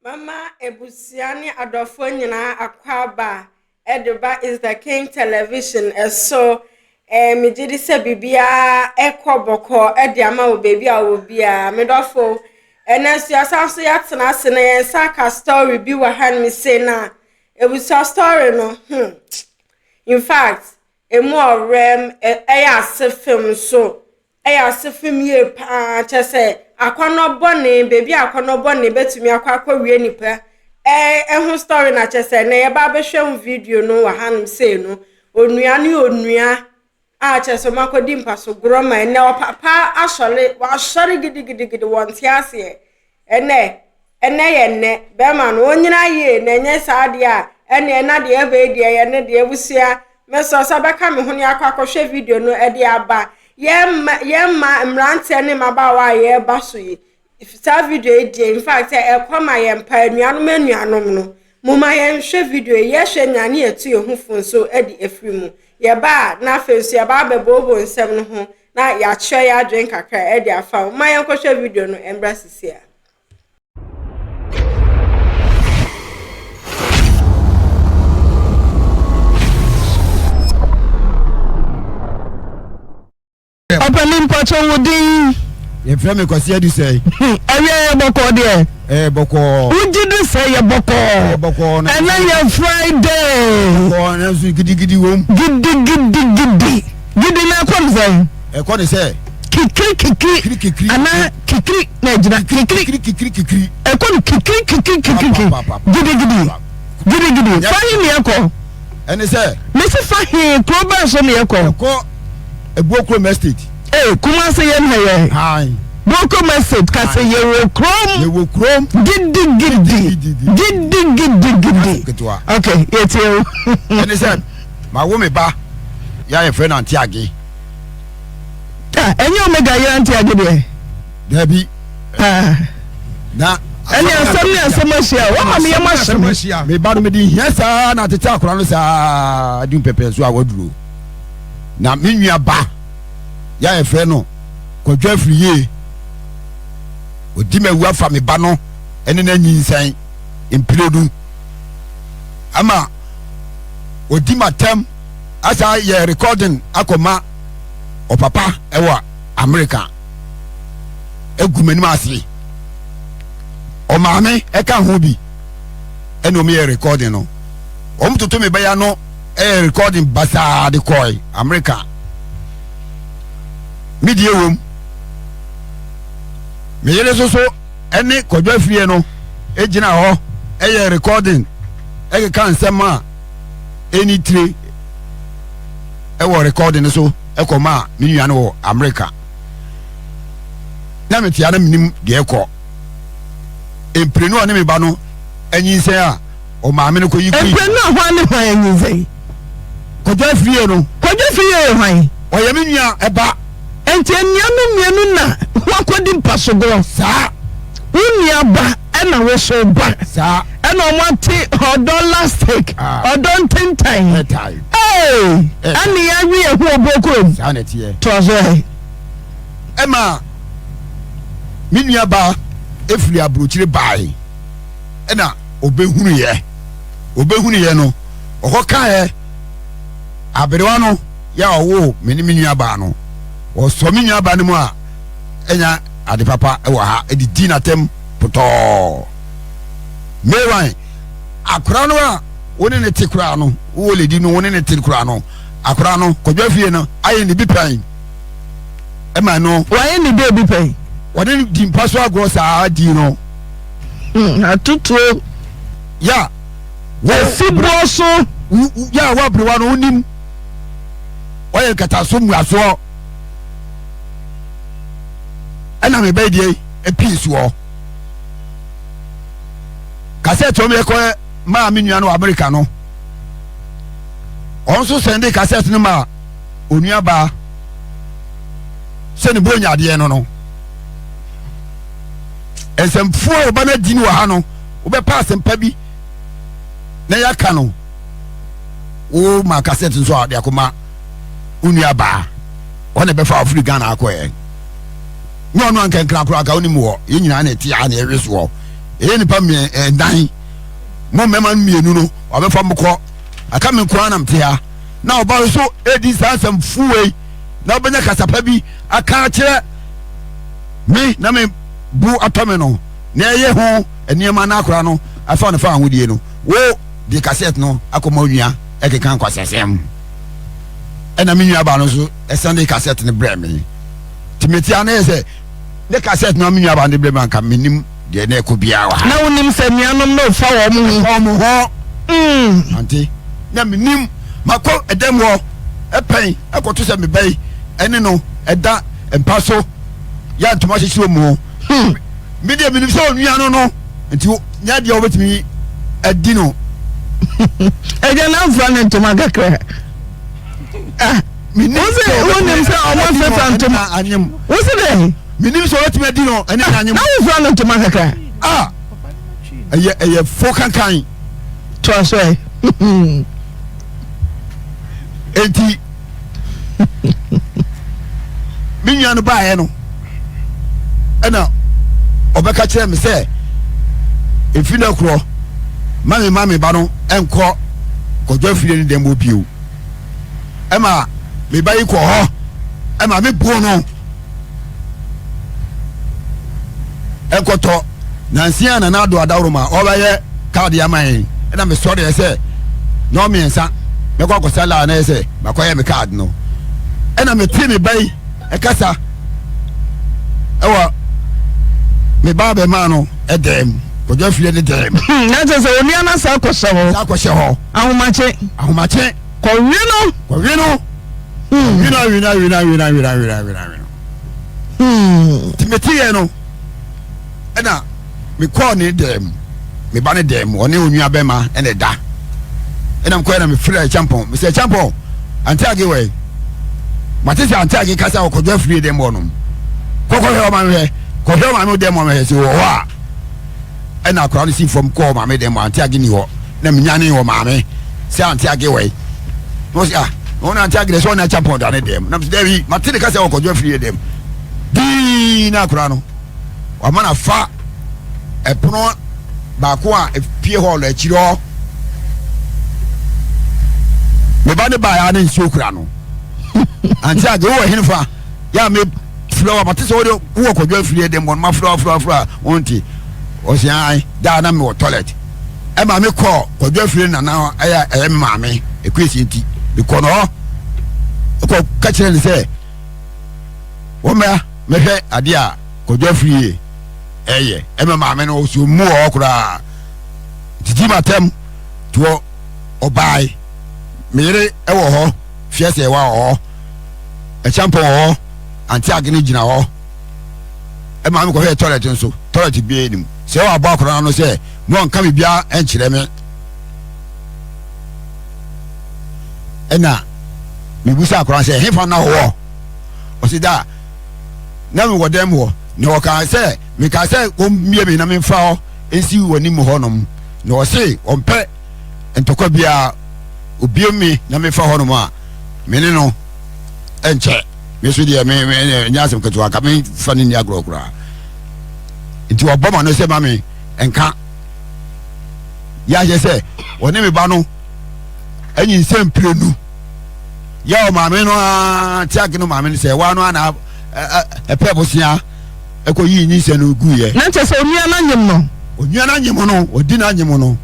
Mama Ebusiani Adolfo Akwaba Edeba is the King Television so me did say bibia ekoboko ediama o baby awobia medofo enes ya sanso ya tena se na yen saka story bi wa han me say na ebusia story no in fact emu orem eya se film so eya se film ye pa chese akono bone baby akono bone betumi akwa wie nipa ehun story na chese na ye ba be hwem video no wa han say no onua chese makodi mpaso groma ene opapa asole wa asore gidigidi wonte ase ene be ma no onyina ye na enye saade a ene na de ebe die ye ne de ebusia meso sabeka me huni akwa video no ede aba yemma mrante ne mabawa ye baso yi if that video in fact kwama ye mpa anuanom no muma ye hwe video ye hwe nyane etu ye hu fun so edi efri mu ye ba na fesu ye ba bebobo nsem no ho na ya kye ya adwen kakra edi afa muma ye hwe video no embrasisia Opening pacho wodi ye frame me kwasi adu say awie boko de boko uji du say ye boko na na ye Friday boko na su gidi wom gidi na kom say ko ne say kikri ana kikri na jina kikri ko kikri gidi fahi me ko ene say me se fahi ko ba so me ko Eboko estate kuma se ye na ye hi Boko estate ka se ye wo krom gidi okay it's you and said my woman ba ya your friend auntie age enye omega ye auntie age de dabi na enye asomashia wa me yamashia me ba no me di hiasa na tete akora no sa adun pepe so awaduro na menua ba ya efre no kodwa friye odi mawu afa me ba no ene na nyinsan impiredu ama odi matem asa ye recording akoma opapa ewa America egumeni ase o maame eka ho bi ene o me ye recording no o mtoto me ba ya no recording basa de koi America media room me yele so ene kodwa fie no ejina ho recording kan sema eni tre wo recording so ekoma me nua no America na me tia na minim de ekọ emprenu oni me ba no anyinse a o maame no koyi emprenu ho ne hwan anyinse kodwa fie hwan oye me nua eba enti enianu na wakodi mpasogoro saa unia ba ena wo so ba saa ena omati $1 odon tentan ani ya wi ehu obokrom saa na tie tozo ema me nua ba efiri abrochire bai ena obehunu ye no okoka ye aberewa no ya owo me nua ba no o so me nua ba ne mu a enya ade papa e wa ha edi di na tem poto mewan akura no a woni ne tikura no wo le di no woni ne tikura no akura no kodwa fie no aye ne bi pan e ma no waye ne bi pan woni di mpaso agro sa di no atutu ya wo siboso ya wa brewa no onim oye kata so muaso ana me be die e peace wo cassette o me ko ma me nua no America no on so send cassette no ma onua ba se ne bonya de no esemfo oba na di ni wa ha no wo be pass mpa bi na ya ka no o ma cassette nso a de akoma onua ba one be fa Africa na akoye no anka nkra kra ka oni mu ho ye nyina na ti a na ewe so e ni pa me dan mo mema mienu no obefa mko aka me kwa na mtea na oba so edi sansam fuwe na obenya kasapa bi aka kire me na me bu atome no na eye ho eniema na akora no afa no fa ahodie no wo di cassette no akoma onua ekekan kwasesem ena me nua ba no so esande cassette ne bre me timeti ana ese ne cassette no me nua ba ne bre man ka menim de na ekobia wa na wonim se nuanom no fa wo mu ho anti na menim mako edem ho epen ekoto se me bai ene no eda empaso ya ntoma hyehyiro mu me de menim se onua no nti nya de obetimi adi no eja na mfa ne ntoma kakra wonim se omo fe ntoma anyem wosi de menim se obetimi adi no ene anyem na mfa ne ntoma kakra eye fo kankan to so enti minya no baaye no ena obeka kire me se efina kro mami ba no enko kojo afire ni dem obiu ema me bayi ko ho ema me bu no enkoto nansia na na do adawroma obaye card ya man ena me sori se no me ensa me kwa sala na se makoye me card no ena me ti me bayi ekasa ewa me ba be ma no edem kojo afire ni dem na je se oni ana sa kwose ho ahomache ko wino timeti ye no ena me call ni dem me ba ni dem oni onua be ma ene da ena me call na me free champon me say champon anti age we matese anti age kasa kojo afire dem bonum kokko he o ma me ko he o ma me dem o me se wo a ena akora ni si from call ma me dem anti age ni ho na me nyane ho ma me se anti age we no se ona anti age so na champon da ne dem na me dey matese kasa kojo afire dem di na akora no wa mana fa epono ba ko a pie hall a chiro me ba ne ba ya ne nsi okura no anti age wo hinfa ya me flower matese wo kojo afire dem bon ma flower onti o se ai da na me wo toilet e ma me call kojo afire na na aya me ma me ekwesi nti be ko no ko ka kire ni se wo me hwe ade a kojo afire eye e me ma me no so mu okura titi matem to obai mere e wo ho fiese wa ho e champo ho anti agini gina ho e ma me ko hwe toilet nso toilet bi enim se wa ba okura no se mo nka me bia enchire me ena me busa akura se hefa na ho o si da na me wodem ho ne o kan se me ka se o mie me na me fa ho ensi woni mu ho nom ne o se o mpe entokwa bia obie me na me fa ho nom a me ne no enche me so dia me nyasem keto aka me fa ni agro kura nti oboma no se ma me enka ya je se woni me ba no anyi nsem prenu ya o ma me no tiag no ma me se wa no ana epebosia eko yi nyi se no guye na che se onua na nyem no odi na nyem no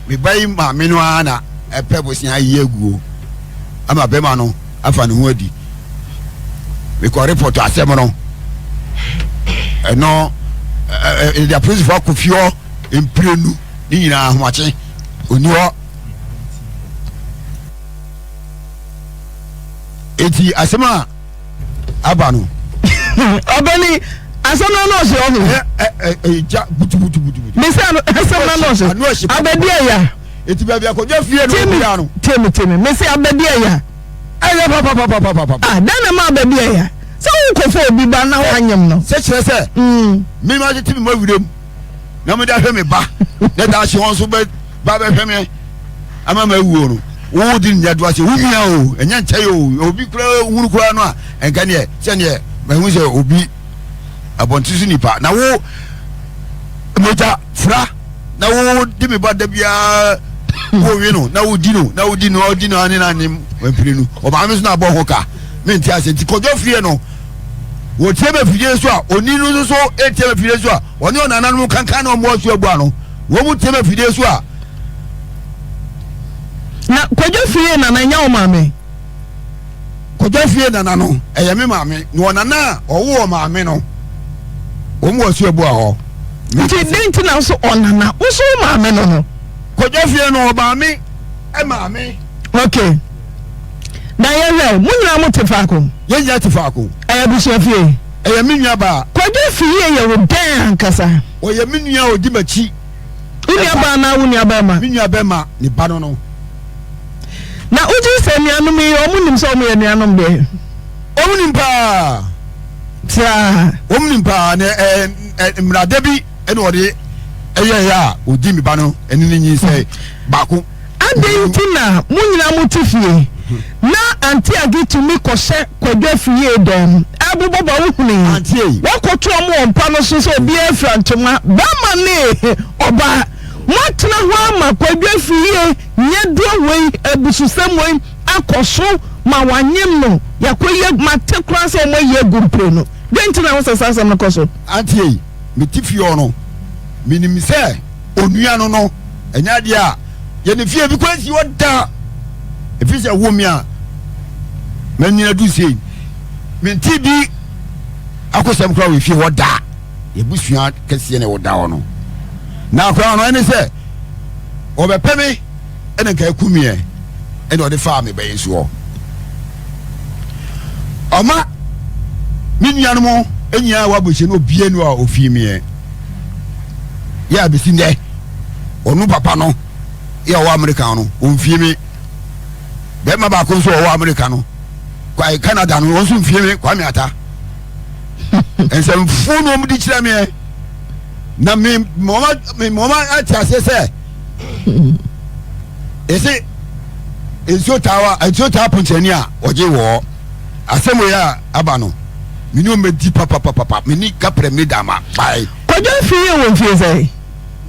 me bai ma me no ana epebosia yi aguo ama be ma no afa ne ho adi me ko report asem no eno the police for kofio emprenu ni nyina ahoache oni ho eti asema abano obani asana no se ohu ja butu me se asana no se abedi ya eti bia bia ko je fie no bia no temi me se abedi ya aya papa dana ma abedi ya se wo ko obi ba na wanyem no se kire se me ma je timi ma wirem na me da hwe me ba na da hye won so ba hwe me ama ma wuo no wo di nya do ase wo mia o enya nchai o obi kura wuru kura no a enka ne se ne ma hu se obi abontisu nipa na wo moja fra na wo di me ba da bia wo wi no na wo di no ani na nim wampire no o ba me so na bo ho ka me nti ase nti kojo fie no wo tie be fie so a oni no so e tie be fie so a oni onana no kankan na mo so abu ano wo mu tie be fie so a na kojo fie na na nya o maame kojo fie na no eye me maame no onana owo maame no wo mu so abu a ho nti denti na so onana wo so maame no kojo fie no maame e maame okay na yewe munyina mo tefako yenya tefako busu fie minua ba kojo fie ye wo dan kasa o ye minua odi machi unia ba na unia ba ma minua ba ma ni ba no na uji se nuanom yi omunim se omu ye nuanom de omunim pa tia omunim pa na mrade bi ene ode eye ya odi mi ba no ene ni se baako adentina munyina mo tifie na anti agi tumi kose kwadwa fie dem abubobo wuhuni anti wakoto mo ompa no so obi afrantoma ba ma ne oba matna ho ama kwadwa fie nyedo wei abususam wei akoso ma wanyem no yakoye matekra se mo ye gumpre no dentina wo sasa no koso anti me tifie ono minim se onua no enya dia ye ne fie bi kwansi woda efise womia menina du sei menti bi akosem kra we fie woda ye busua kese ne woda ono na akra no ene se obepeme ene ka kumie ene ode fa me baye so oma minnuanu mo enya wa bohye no bie no a ofie mie ya bisi ne onu papa no ya wa America no onfie me be ma ba ko so wa America no kwa Canada no onso mfie me kwa me ata ensem fu no mu di kire me na me mama atia se ese enso tawa puncheni a oje wo asemo ya aba no mini o medi papa mini kapre me dama bai kojo fie wo fie sei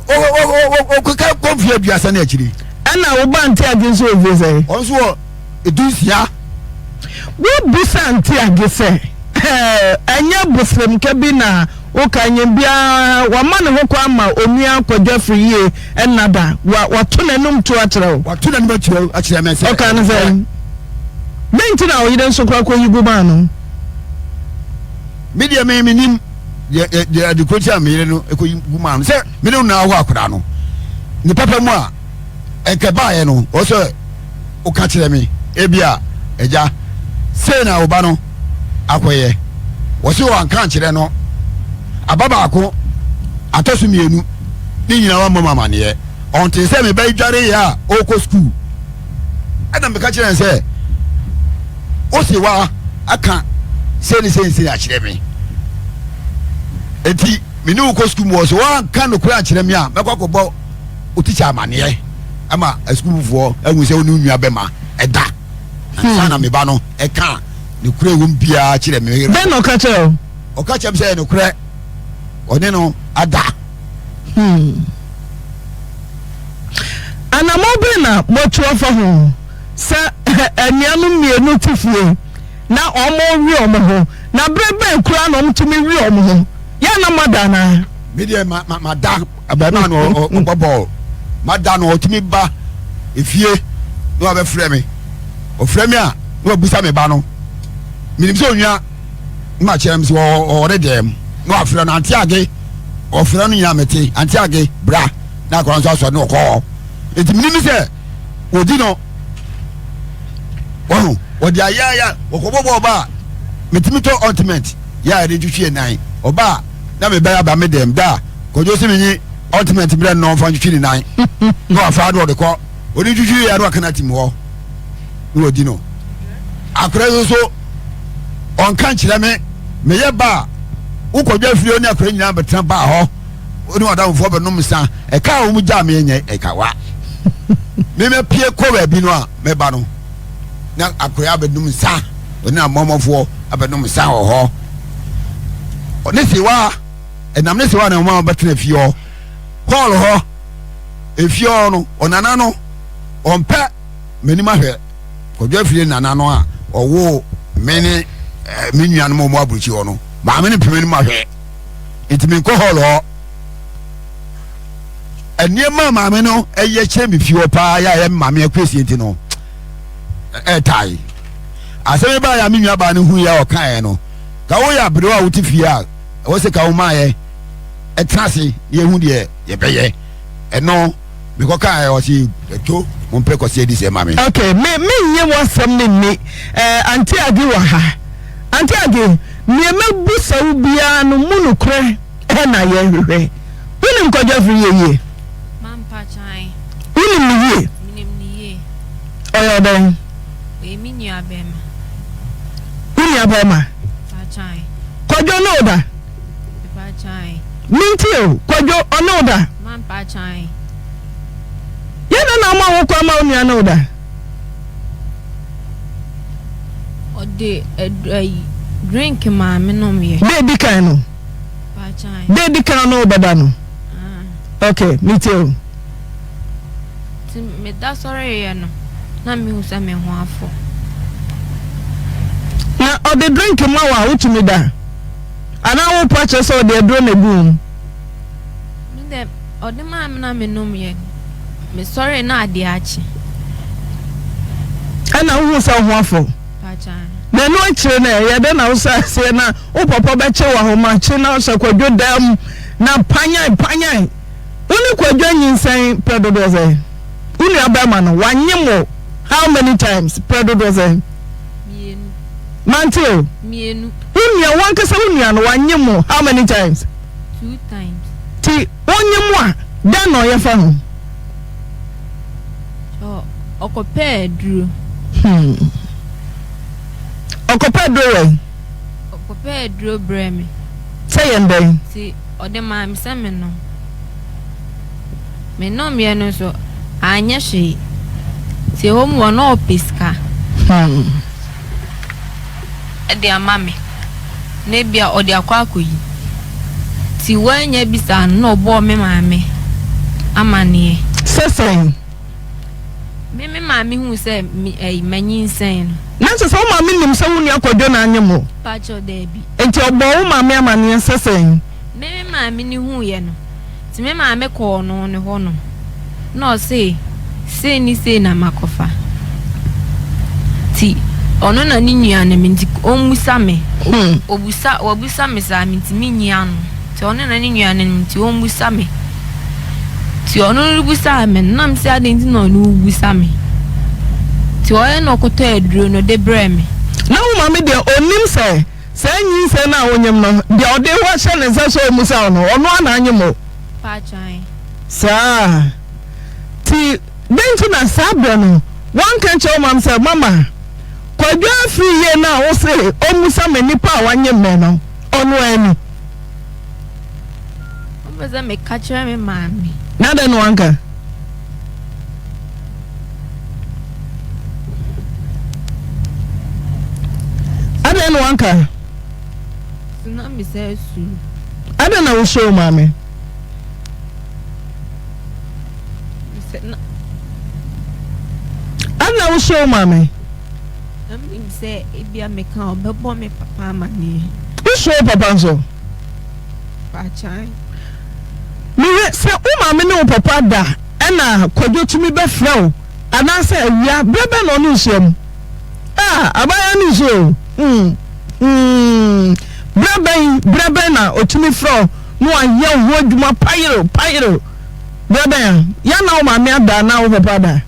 o ka konfie biasa na akiri ana wo ba nti age so fie sei onso edusia wo busa nti age sei anya busrem ka bi na o ka nya bia wa ma ne ho kwa ma onua kojo fie enada wa to nanum to akyerɛw wa to nanum akyerɛw me sei o ka ne sei benti na o yiden so kwa yigu ba no media me minim de kocha me no ekoyigu ma no se me no na ho akora no ni papa mu a enke baaye no o so o ka kyerɛ me ebia eja se na oba no akoye wo se wan kan kyerɛ no ababa ako atosu mienu ni nyina wa mama ne onte se me bai dware ya o ko school adam be ka kyerɛ se o se wa aka se ni a kyerɛ me enti me ni ko school mo so wa kan no kura kyerɛ me a mekɔkɔbɔ o teacher amane ama school fo ahu se onu nua be ma eda sana me ba no e kan ne kura won bia kyerɛ me ben no ka kyerɛ o ka kyerɛ se no kura one no ada ana mo be na mo tuo fa ho se enianu mienu tifie na omo wi omo ho na brebe kura no mtumi wi omo ho ya na madana media madam abana no bobo madam no otimi ba efie no abe frɛ me o frɛ me a no abusa me ba no minim se onua ma kyerɛ me se o redem no afrɛ no antiage o frɛ no nya mete antiage bra na akɔn so aso no kɔ enti minim se odi no oh odi ayaya okobobo ba metimi to ultimate ya re twitwe nan oba na me ba ba me dem da kojo se menyi ultimate bra no fa twitwe nan no afa do de ko odi twitwe ya do akana tim ho no odi no akra so on kan kire me ye ba ukodwa firi oni akra nyina betra ba ho oni oda mfo be no msa e ka wo mu ja me nye e ka wa me pie ko ba bi no a me ba no na akra abedum nsa oni amomofo abedum nsa ho ho oni siwa enam ne siwa na mama betena fie ho call ho efio no onana no ompe menima hwe kodwa fie nana no a owo meni menuan mo abuchi ho no ma me ne pemeni ma hwe itimi ko hall ho eniema ma me no eye chemi fie pa ya ma me akwesi enti no tai aseme ba ya menua ba ne hu ya o kan no ka wo ya bere wa wuti fie a wo se ka wo ma ye etrase ye hu de ye beye eno me ko kan o si to mon pre ko se di se ma me okay me nye wasam ne ni anti agi wa ha anti agi me busa wo bia no munu kre na ye hwehwe unim ko jafri ye mampa chai unim ni ye minim ni ye oyo den we mi ni abema uni abema pa chai kojo no da pa chai mintio kojo ono da mampa chai yana na ma wo kwa ma uni ano da ode drink ma me no me baby kan no pa chai baby kan no bada no okay mintio ti me da sorry ye no na me hu se me ho afo na ode drink ma wa utumi da ana wo pache so ode dro na boom me de ode ma me na me no me me sorry na ade achi ana wo so ho afo pa chai na no akire na ye de na wo sa se na wo papa be che wa ho ma che na so kwadwo dam na panyan uni kwadwo nyinsan predodo ze uni abama no wanyemo how many times predodo ze mienu mantio mienu uni wankasa uni no wanyemo how many times 2 times ti onyemo a dan no ye fa ho okope duro okopa duro okope duro breme say ndai ti ode ma mi se me no me no so anya hwe ti ho mo no opiska ade amame na bia ode akwa akoyi ti wanya bisa no bo me maame amane sesen me maame hu se manyin sen na so maame nim se woni akwadwo na anyemo pacho debi enti obo wo maame amane sesen me maame ni hu ye no ti me maame ko no ne ho no no say ni say na makofa ti ono na ni nua na minti omusa me obusa me sa minti minya no ti ono na ni nua na minti omusa me ti ono rubusa me nam se adenti no no ubusa me ti oye no koto eduro no de breme na wo maame de onim se nyin se na wonyem no de ode ho hye ne se so omusa no ono ana anyemo pa chan sa ti denti na sabra no wan kan che o mam se mama kwadwa free ye na wo se omusa me nipa wanyem me no ono ani o be me catch me maame na de no anka ade no anka na mi se su ade na wo show maame na wo show maame mi se ebia me kan obebo me papa amane wo show papa nso pa chan mi se wo maame ne wo papa da na kwadwo tumi be frɛw ana se awia brebe no no nsuam abaya no nsuo brebe na otumi frɛw no ayɛ ho adwuma payiro brebe ya na wo maame ada na wo papa da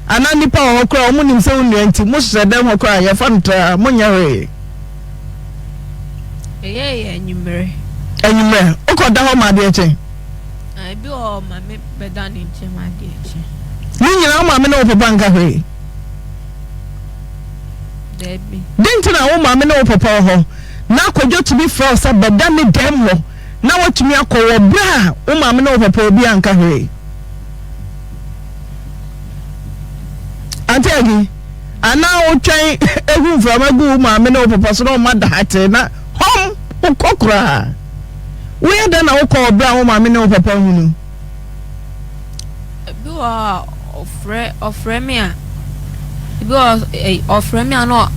ana nipa wo kra wo nim se wo nua nti mo hye dem ho kra ya fa ntra mo nyare enyimre ukoda ho ma de eche bi o ma me beda ni nche ma de eche ni nyina wo maame na wo papa nka hwe debi dintina wo maame na wo papa ho na akwadwo tumi fra sa beda ni dem ho na watumi akɔwɔ bra wo maame na wo papa obi anka hwe antegi ana wo twen ehu mframa gu maame na wo papa so na ma da hate na hom kokora wo ya da na wo kɔ bra wo maame na wo papa hunu Ebi wa ofre me a. Ebi wa ofre me a no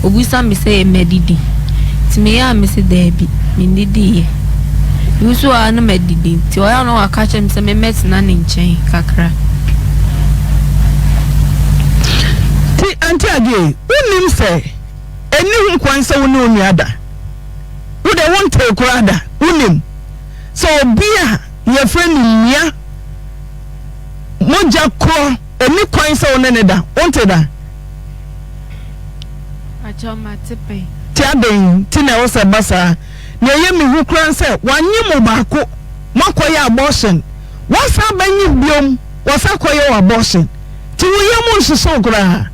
obusa me say medidi. Ti me ya me say debi. Me ndidi ye. Yusu a no medidi. Ti o ya no aka chem say me metina ne nchen kakra. Ti anti age, unim say eni hu kwan say wo ne onu ada. Wo de won take kurada, unim. So bia ye friend nia moja ko eni kwan say wo ne da, wonte da. Acho matepe. Ti aden ti na wo se basa. Na ye mi hu kran say wanye mo baako makoye abortion. Wasa banyi biom, wasa koye abortion. Ti wo ye mo nsuso kura.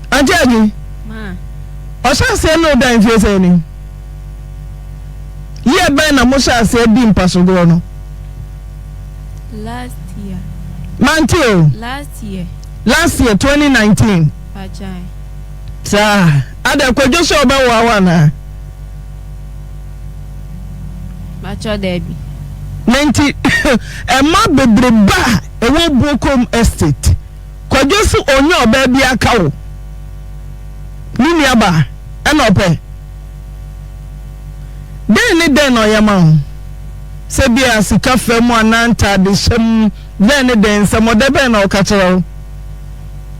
Ajagi Ma. Osha say no dan fi say ni. Ye ben na mo sha say di mpasogo no. Last year. Mantio. Last year 2019. Ajay. Sa ada kwadwo so ba wa na. Macho debi. 90 Emma bebreba ewo Brokom Estate. Kwadwo so onye oba bi aka wo. Nini aba enope. Den no yama. Se bia sika fam ananta de hyem den samode be na okachero.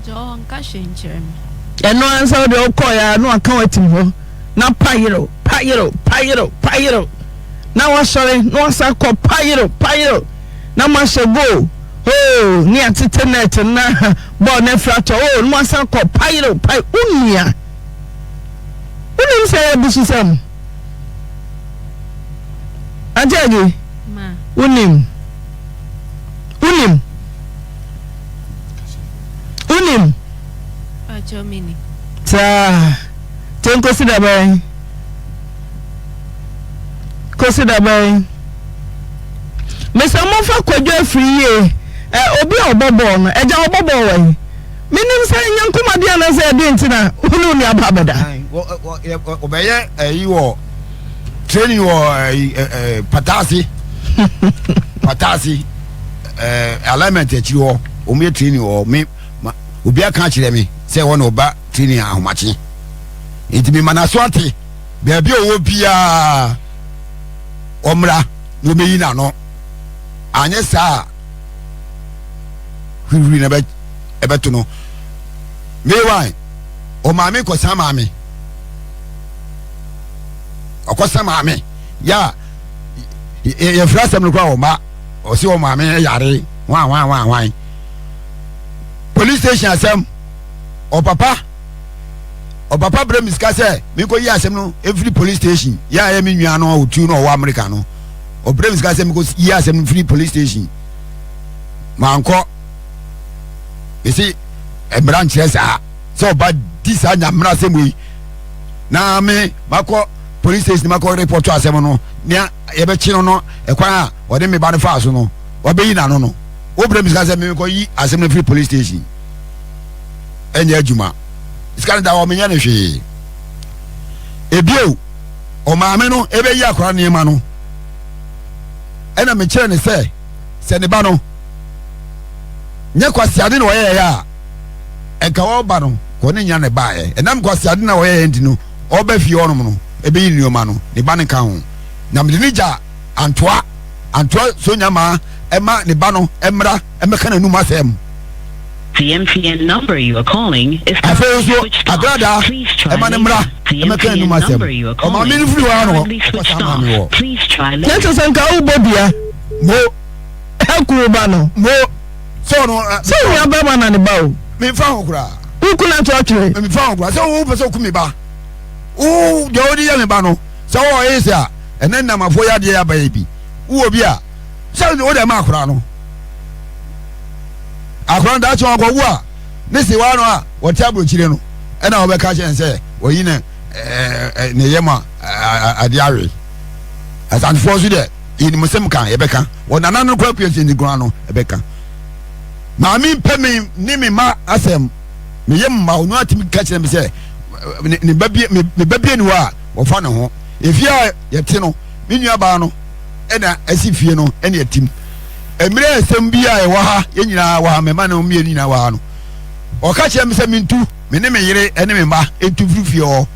Jo nka hwenkyerem. Eno ansa de okoya no aka watim ho. Na payiro. Na wasore no asa ko payiro. Na mashego. Oh, ni atete net na bo na frato. Oh, no asa ko payiro unia. Unim say abususam. Ajagi. Ma. Unim. Acho mini. Ta. Ten consider by. Mr. Mofa kwadwo afiri ye. Obi obobo no. Eja obobo we. Minim say nyankuma dia na say de ntina. Hunu ni ababada. Obeye wo training wo patasi element echi wo omi training wo me obi aka kire me say won oba training ahomachi ntimi manaso ate bia bia owo bia omra no meyi na no anye sa hwiri na ebeto no me why o maame ko sama me okosa maame ya ye frasem no kwa o ma o si o maame yare wan police station asem o papa bremiska say me ko yi asem no every police station ya me nua no otu no o America no o bremiska say me ko yi asem free police station manko esi branch esa so bad this anya mra asem wi na me mako police station mako report to asem no nia ye be chi no ekwan a o de me ba ne fa so no o be yi na no o bremiska say me ko yi asem no free police station enya adwuma iskana da o menya ne hwe ebio o maame no ebe yi akora ne ma no ena me kire ne se ne ba no nya kwasiade na o ye ya enka wo ba no ko ne nya ne ba ye enam kwasiade na o ye ndi no o ba fi ono no ebe yi nioma no ne ba ne ka ho na me ni ja antoa so nya ma ema ne ba no emra emeka na numa asem. The MTN number you are calling is switched off. Please try later. The MTN number you are calling is currently switched off. Please try later. Let's say ka ubobia mo ekurubano mo so no so we ababa na ne bawo me fa hokura ukuna to atwere me fa hokura so wo pese ku me ba o de odi ya me ba no so wo yesi a enen na mafo ya de ya ba bi wo obi a so wo de ma akura no akron da chon ko wu a ne se wa no a wo ti abrochire no e na wo be ka chen se wo yi ne yema ade awe asan force de in musem kan e be kan wo nana no kwa kwese ni gran no e be kan ma mi pe mi ni mi ma asem me yem ma onu atimi ka chen me se ne babie ni wa wo fa ne ho efia ye ti no mi nua ba no e na asifie no e na atim emire esem bia e wa ha ye nyina wa ha me ma na omie nyina wa ha no o ka che me se mintu me ne me yere ene me ba entu frifie o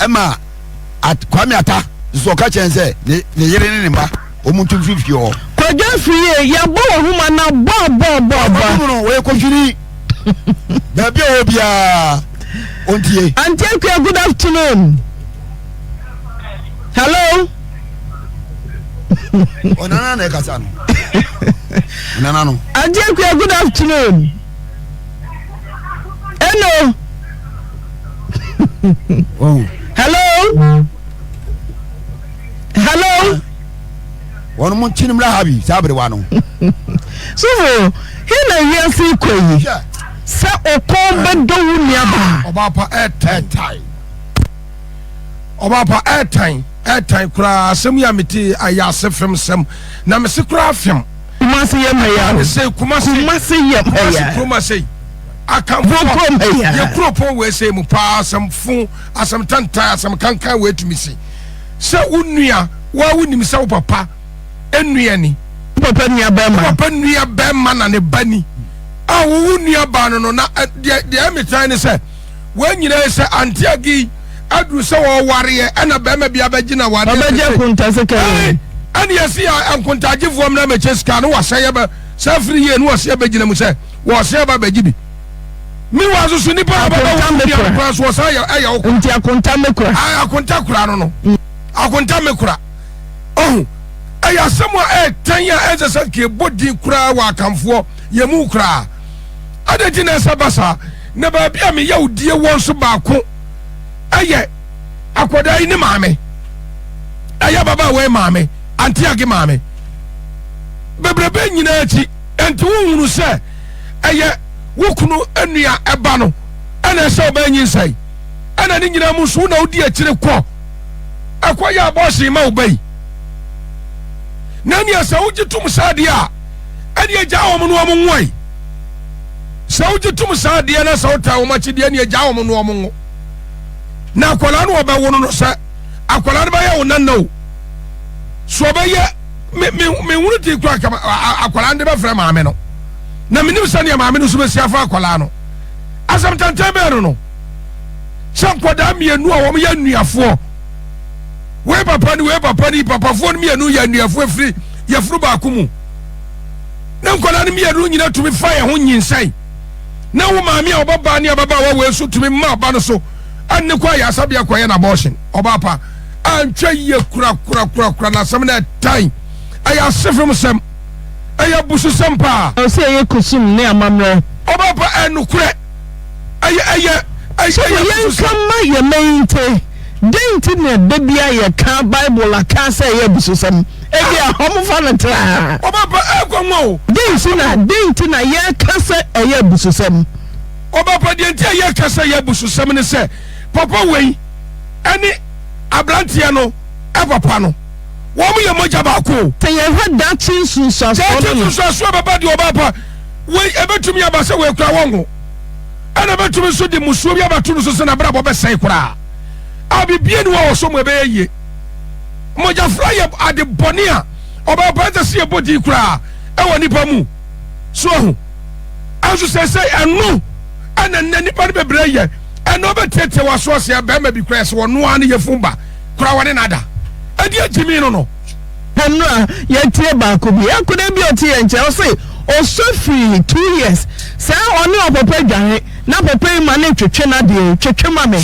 ema at kwame ata so ka che nse ne yere ne ba o muntu frifie o Kwadwa free ya bo huma na bo no we ko firi da bia o bia ontie Auntie Akua, good afternoon. Hello. Onana na kasa no. Onana no. Auntie Akua, good afternoon. Hello. Oh. Hello. Hello. Wonu mo chinimra habi sabre wa no. So, hina wiase koyi. Sa okon bedo wuniaba. Obapa airtime. Obapa airtime kura asem ya meti ayase fem sem na me se kura fem. Kumasi yemaya. Se kumasi yemaya. Kumasi akan fo ye kropon we se mu pa asem fu asem tanta asem kankan we tumisi. Se unua wa wunim se papa enua ni. Papa nua bema na ne bani. Awu nua ba no na de emetan ne se wanyina se antiagi adu se wo ware e na bema bia bagina ware abaje kunta se kai ani yesi ankuntaje fuom na meche ska no waseye ba safri ye no wase bagina mu se wase ba bagibi mi wazo su ni pa ba ba so wasa ya nti akunta mekura akunta kura no akunta mekura oh aya semwa tanya eze ke bodi kura wa kamfo ye mu kura adeti na sabasa na ba bia me yawdie won so ba ko aye akoda ni maame aya baba we maame anti age maame bebrebe nyina achi enti wonhunu se aye wokunu anua eba no ana se oba nyi nsai ana ni nyina mu so na odi akire kɔ akoya abosi ma obai nani asa ujitum sadia ani eja wo no wo nwoi sa ujitum sadia na sa uta wo machidi ani eja wo no wo ngo na akola no oba wo no sa akola no ba ya wo nanno so ba ye me wuru ti kwa akola ndi ba fra maame no na menim sane maame no so be siafa akola no asam tantan be no sankoda mienu a wo ya nuafo we papa ni papa fo ni mienu ya nuafo afiri ya furu ba akumu na nkola ni mienu nyina tumi fa ye ho nyinsai na wo maame a obaba ni ababa wa we so tumi ma ba no so anne kwa ya sabia kwa ye na abortion obapa antwa ye kura na sam na tai aya sefem sem aya busu sem pa o se ye kusum ne amamre obapa enukure aya kama ye mente denti ne bebia ye ka bible aka say ye bususam ebi a homofa no tra obapa ekwanwo denti na ye ka say ye bususam obapa denti ye ka say ye bususam ne say papa wei ani abrantie no papa no wo mo ye moja ba ko te ye hwa da chinsu so baba di obapa wei ebetumi abase wei kura wongo ana betumi so di musuo bi abatu so se na bra bo be sai kura abibie ni wo so mo be ye moja fly ade bonia oba panta se body kura e woni pa mu so hu aso se enu ana nipa be bre ye eno be tete waso se be ma bi kura se wono an ye fumba kura woni nada adi agimi no enu ye tie ba ko bi akoda bi o tie nche o se o so free 2 years say oni opapa dwan na papa ma na twetwe na de twetwe ma me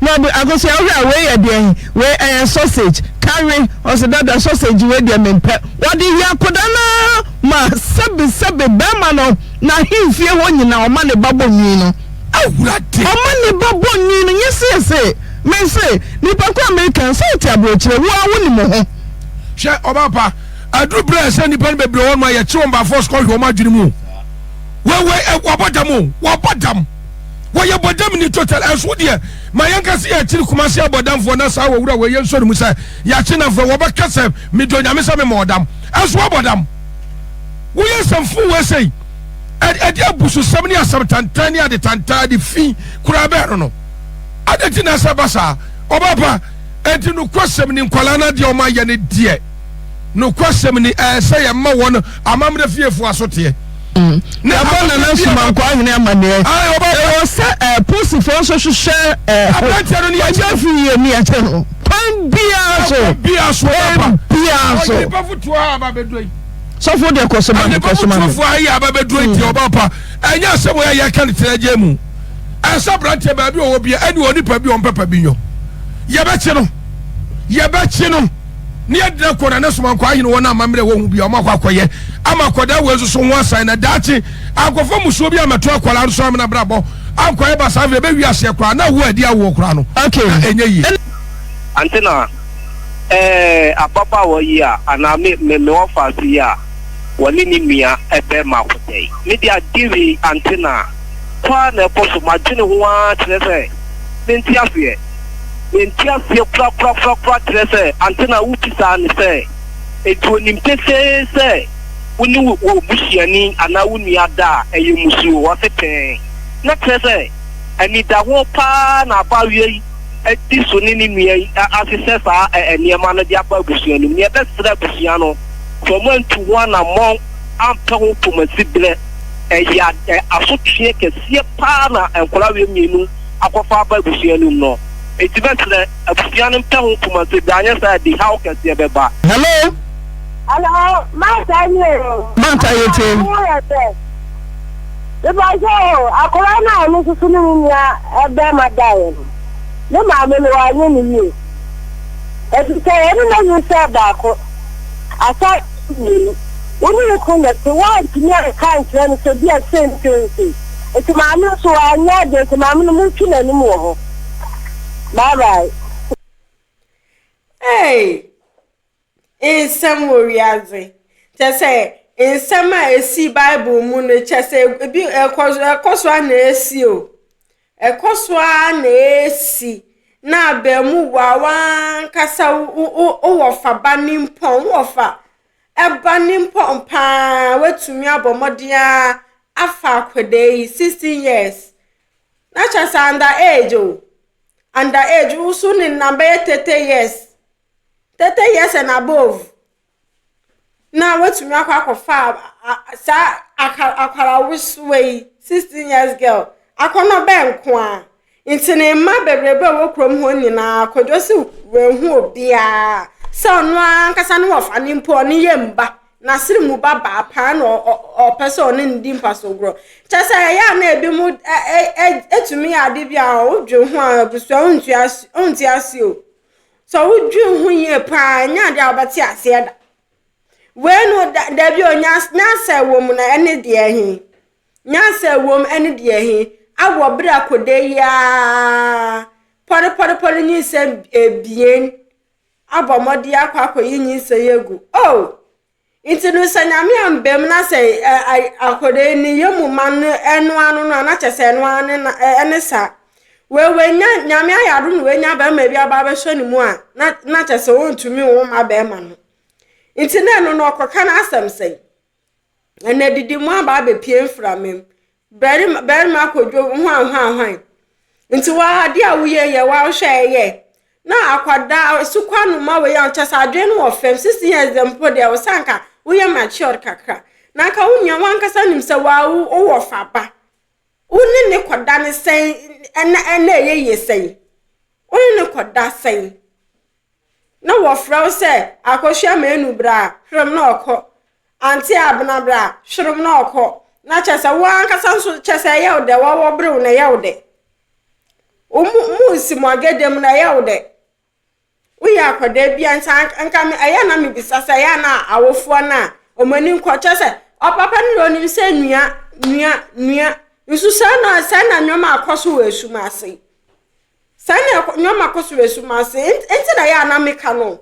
na be agoso ya we ye de we sausage carry o se dada sausage we de mempe wodi ya koda na ma sebe be ma no na himfie ho nyina o ma ne babo nyi no awurade o ma ne babo nyi no yesese me say ni pa ko American say ti abrochire wo awoni mo ho she obapa adu bre se ni pan bebre won ma ye chi won ba force call ho ma dwuni mu we wabodam we ye bodam ni total enso de ma yanka se ya chiri kuma se abodam fo na sa wura we ye nso mu se ya chi na fo wo ba kase mi do nyame se me modam enso abodam we ye samfu we sei ade abusu sam ni asam tantani ade tantadi fi kura be no ade ti na sa basa obapa enti no kwasem ni nkwala na de o ma ye ne de no kwasem ni say yemma won amamre fiefo asote na bona na suma kwa hene amane ai oba se pusifo so hwehwe abrantia no ni ajafi ni ache no bia so pa futu aba bedoi so for the kosoma so for ayi aba bedoi ti oba pa enya se wo ya kan tiraje mu ansa brantia ba bi owo bia ani oni pa bi on papa bi nyo ye be chi no ni adina kona na suma kwa hene wona amamre wo hu bia o makwakoye amakoda wo so ho asan na dachi ankofo musuo bi amato akwala so amna brabo ankoye ba sa be wi ase kwa na wo adi awo kura no okay enye yi antena apapa wo yi a ana me ofa si a woni ni mia ebe makotei me dia divi antena kwa na poso madwene ho a trese nti afie pra trese antena upisa ni se etuonim tese se woni wo bushiani ana woni ada eyemusu wo sepen na trese ani da wo pa na ba wie eti so ni nua asese sa eniema no dia pa bushiani ni ebe sra bushiano from one to one among ampo pomasible ya asotwe kese pa na enkola we mienu akofa ba bushiani no etiventle abusiano mpeho pomasible anya sa di how kese beba Hello, Manta yete. The bajo, akorana no susunu nya ebe madaye. Le ma me wa nya ni. E ti say enu na you say baako. Asa ni. Woni ko na to wa nya kan tren so bia sentensi. E ti ma me so anya de ti ma me no mu tuna ni mu ho. Bye bye. Hey. Nsem woriaze chese nsem a esi bible mu ne chese bi ekoso a na esi o ekoso a na esi na abemu wawan kasa o wofa banimpon wofa ebanimpon pa wetumi abomodia afa akwedei 16 years na chese under age usu ni number 30 years 30 years and above. Now what to me akwa sa akwara wisway 16 years girl. Akona ben kwa. Intine ma bebrebe wo krom ho nyina akojosi we hu obia. So no ankasa no of animpo ne yemba. Na siri mu baba pa na o person ne ndi mpaso gro. Chese ya na ebi mu etumi ade bia o dwe ho abusu onti asio. So we drew who ye pa nya de abati ase da we no da bi onya say woman ene de ehi nya say wom ene de ehi awo bra kode ya pore nyi se ebien abomodi akwa yin se yegu oh intinu sanyame ambem na say akode ni yemu man enu anu no na chese enu anu ene sa we nyame ayado no we nya ba ma bi aba be so ni mu a na chese wontumi wo ma ba ma no intine no no koka na asem sei ene didi mu aba be pie mfra mem beri ma kodwo hwan nti wa de a wo ye wa hwe ye na akwada sukwanu ma we ya chese adwe no ofem 6 years dem po de wo sanka wo ye mature kakra na ka wo nya wan kasa nim se wa wo fa ba uni ne koda ne sen ena ye sen uni ne koda sen na wo fra se akohwa menu bra hwem na okọ anti abna bra hwem na okọ na chese wan kasa so chese ye ode wo bre na ye ode mu si mo agedem na ye ode uyi akoda bia nka me aya na me bisasa ya na awofo na omani nko chese opapa ne lo ni se nua nsu sana nyoma akoso esumase sana nyoma akoso esumase enti na ya na meka no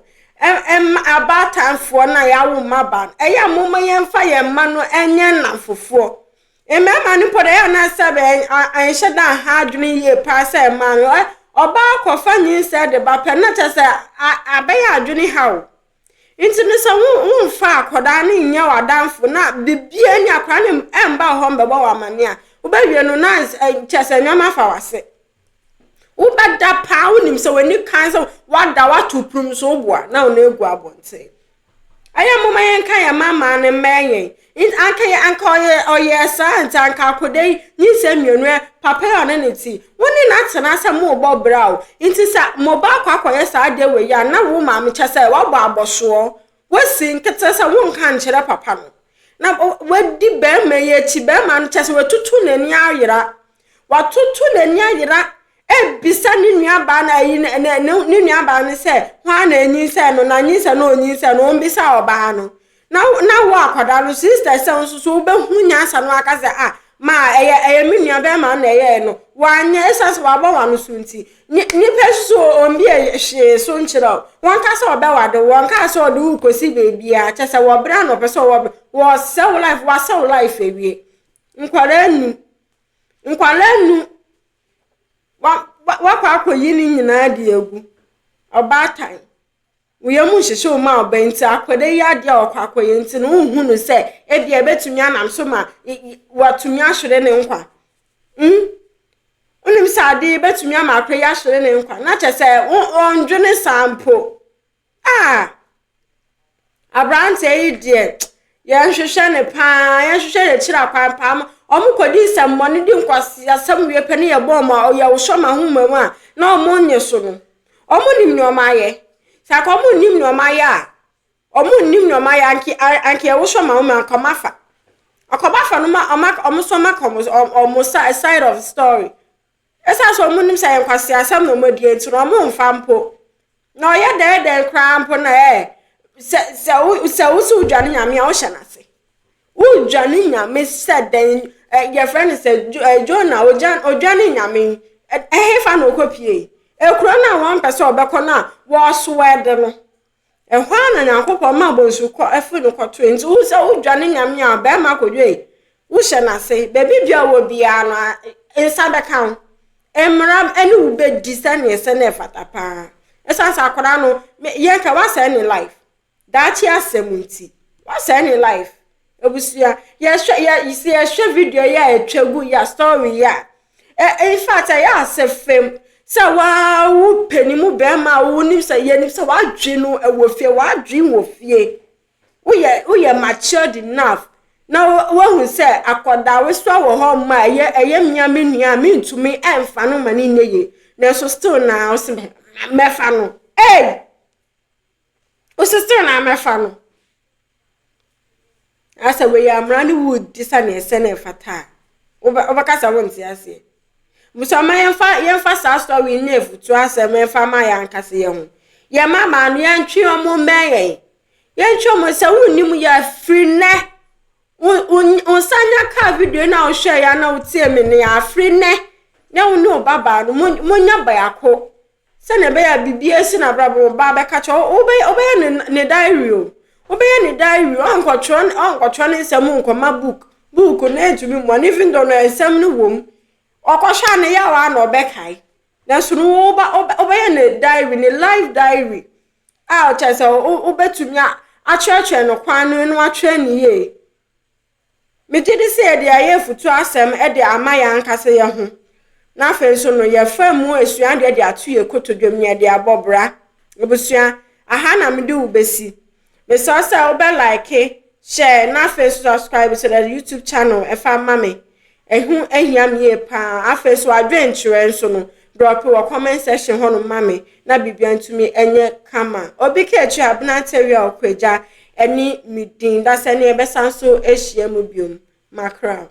abatanfo na ya wo maba eya moma yemfa yemma no enye nanfofo emema ni poda ya na sabe anhye da ha adwene ye pa sa ema no oba akofa nyin se de ba pe na chese abeya adwene hawo enti no se wo mfa akoda na nya wadanfo na bibia nya kwa ne emba ho mbeba wa mane a ubawie no na chese nyama fa wase ubada pa unim se wani kan se wada watu prum so boa na ona egu abonte aya mama yenka ya mama ne meye anka ya anka oye sant anka kodei nyise mienu papa ya ne neti woni na tena se mo bo braw inti sa mo ba kwakoye sa de we ya na wo ma me chese wa bo aboso wasi nkete se wo nka nkyere papa no na wadi be me ye chi be ma no chese watutu nani ayira watutu nani ayira bisa ni nua ba na yi ni nua ba ni se hwa na enyi se no na nyi se no onyi se no mbisa oba no na wo akwada no sister se nso so be hunya sa no aka se ma eye mi nua be ma na eye no wanya esase wa ba wa no sunti ni peso ombi ehye so nchira won ka se oba wade won ka se ode ukosi bebia che se wo bra no peso wo sell life ewie nkwara nu wakwa akoyi ni nyina di egu obatan uyemu hihye o ma obenti akwade ya dia okwa akoyi nti no hunu se e dia betumi anam so ma watumi ahwere ne nkwa unim sade betumi ama akoyi ahwere ne nkwa na che se ondwene sampo abrante yi die ya nhwehwe ne pa ya nhwehwe ne kira kwan pa omukodi semmoni di nkwasi asem wie pene ye bom a oya wo shoma humamu a na omunye so no omunim no maye saka omunim no maye a omunim no maye anki ye wo shoma humamu akomafa no ma omusoma omusa side of story esa so omunim say nkwasi asem no modi enti no omumfa mpo na oya de kra mpo na se usu dwane nyame a wo hyanase udwane nyame said then your friend said Jonah ojane nyame fa no kopie ekuro na won pese obekọ na wo swede no ehwa na nyankopọ ma bonsu kọ efu no kọto enti wo se udwane nyame a be ma kodwe wo hye na se bebi bia wo bia no insa be kan emram eni wo be disane ese na fatapa esa sa akora no ye ka wa se ni life dachi asemunti wa se ni life obusia ya share video ya etwegu ya story ya in fact ya se fem se wa wu penimu be ma wu nim se ye nim se wa dwenu ewofie wa dwen wofie wo ye matured enough na wo hu se akoda we so wo ho ma ye mia menua me ntumi emfa no mani neye na so still na o se mefa no o se still na mefa no asa we ya mrani wood disane sene fata obakasa wonti ase muso ma yenfa sa story nefu to asa menfa ma ya nkase ye ho ye mama no ye ntwe omo meye ye ntwe omo se wonnim ya free ne unsanya ka video na o share ya na utie me ne ya free ne wonu baba no monya bayako se ne be ya bibie si na brabo ba be ka cho obey ne diary o obeye ni diary onkotron nsem nkoma book na etumi mo na even though no nsem no wom okosha ne ya wa na obekai na sunu obeye ni diary ni live diary o chese obetumi a church no kwanu no atwe ni ye me didi se de aye futu asem e de amaya nkase ye ho na afen so no ye famu esuan de atuye kotodwam ye de abobra obusua aha na me de ubesi me so say obe like share na face subscribe to the YouTube channel efa mame ehun ehiam ye pa afa so adwenture nso no drop your comment section ho no mame na bibia ntumi enye kama obi ka echi abna teria okweja eni midin da se ne be sanso ehia mu biom makra